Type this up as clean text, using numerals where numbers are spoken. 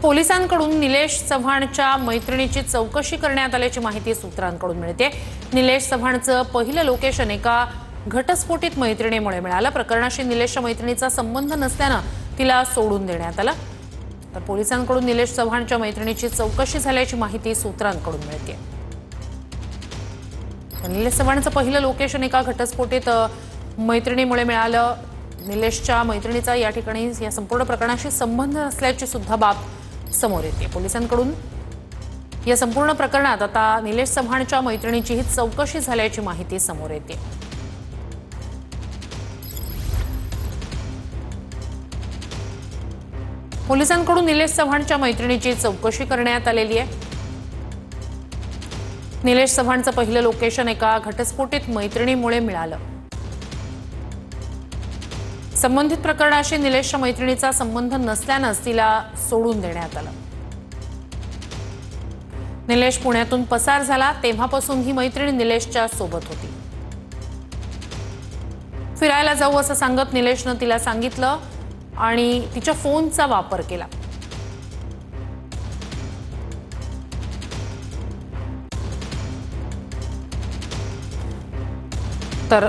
पोलिसांकडून निलेश चव्हाणच्या मैत्रिणीची चौकशी करण्यात आल्याची माहिती सूत्रांकडून मिळते। निलेश चव्हाणचं पहिलं लोकेशन एका घटस्फोटित मैत्रिणीमुळे मिळालं। प्रकरणाशी निलेशच्या मैत्रिणीचा संबंध नसल्यानं तिला सोडून देण्यात आलं। तर पोलिसांकडून निलेश चव्हाणच्या मैत्रिणीची चौकशी झाल्याची माहिती सूत्रांकडून मिळते। निलेश चव्हाणचं पहिलं लोकेशन एका घटस्फोटित मैत्रिणीमुळे मिळालं। निलेशच्या मैत्रिणीचा या ठिकाणी या संपूर्ण प्रकरणाशी संबंध नसल्याची सुद्धा बाब समोर येते। पोलिसांकडून या संपूर्ण प्रकरणात आता निलेश चव्हाणच्या मैत्रिणीची ही चौकशी झाल्याची माहिती समोर येते। पोलिसांकडून निलेश चव्हाणच्या मैत्रिणीची चौकशी करण्यात आलेली आहे। निलेश चव्हाणचं पहिलं लोकेशन एका घटस्फोटित मैत्रिणीमुळे मिळालं। संबंधित प्रकरणाशी निलेशच्या मैत्रिणीचा संबंध नसल्यानंच तिला सोडून देण्यात आलं। निलेश पुण्यातून पसार झाला तेव्हापासून ही मैत्रीण निलेशच्या सोबत होती। फिरायला जाऊ असं सांगत निलेशनं तिला सांगितलं आणि तिच्या फोनचा वापर केला। तर